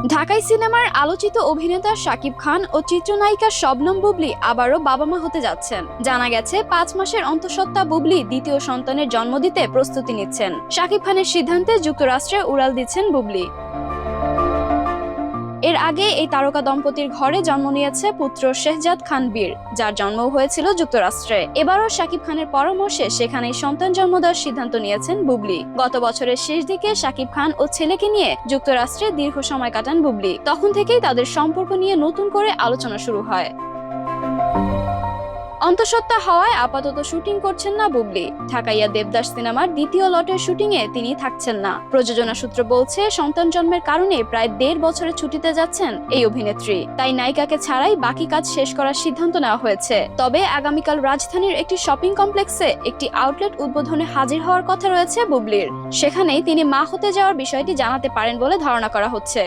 ঢাকাই সিনেমার আলোচিত অভিনেতা শাকিব খান ও চিত্রনায়িকা শবনম বুবলি আবারও বাবা মা হতে যাচ্ছেন। জানা গেছে 5 মাসের অন্তঃসত্ত্বা বুবলি দ্বিতীয় সন্তানের জন্ম দিতে প্রস্তুতি নিচ্ছেন। শাকিব খানের সিদ্ধান্তে যুক্তরাষ্ট্রে উড়াল দিচ্ছেন বুবলি। এর আগে এই তারকা দম্পতির ঘরে জন্ম নিয়েছে পুত্র শেহজাদ খান বীর, যার জন্ম হয়েছিল যুক্তরাষ্ট্রে। এবারও শাকিব খানের পরামর্শে সেখানেই সন্তান জন্ম দেওয়ার সিদ্ধান্ত নিয়েছেন বুবলি। গত বছরের শেষ দিকে শাকিব খান ও ছেলেকে নিয়ে যুক্তরাষ্ট্রে দীর্ঘ সময় কাটান বুবলি। তখন থেকেই তাদের সম্পর্ক নিয়ে নতুন করে আলোচনা শুরু হয়। অন্তঃসত্ত্বা হওয়ায় আপাতত শুটিং করছেন না বুবলি। ঢাকাইয়া দেবদাস সিনেমার দ্বিতীয় লটের শুটিংয়ে তিনি থাকছেন না। প্রযোজনা সূত্র বলছে, সন্তান জন্মের কারণে প্রায় 1.5 বছরের ছুটিতে যাচ্ছেন এই অভিনেত্রী। তাই নায়িকাকে ছাড়াই বাকি কাজ শেষ করার সিদ্ধান্ত নেওয়া হয়েছে। তবে আগামীকাল রাজধানীর একটি শপিং কমপ্লেক্সে একটি আউটলেট উদ্বোধনে হাজির হওয়ার কথা রয়েছে বুবলির। সেখানেই তিনি মা হতে যাওয়ার বিষয়টি জানাতে পারেন বলে ধারণা করা হচ্ছে।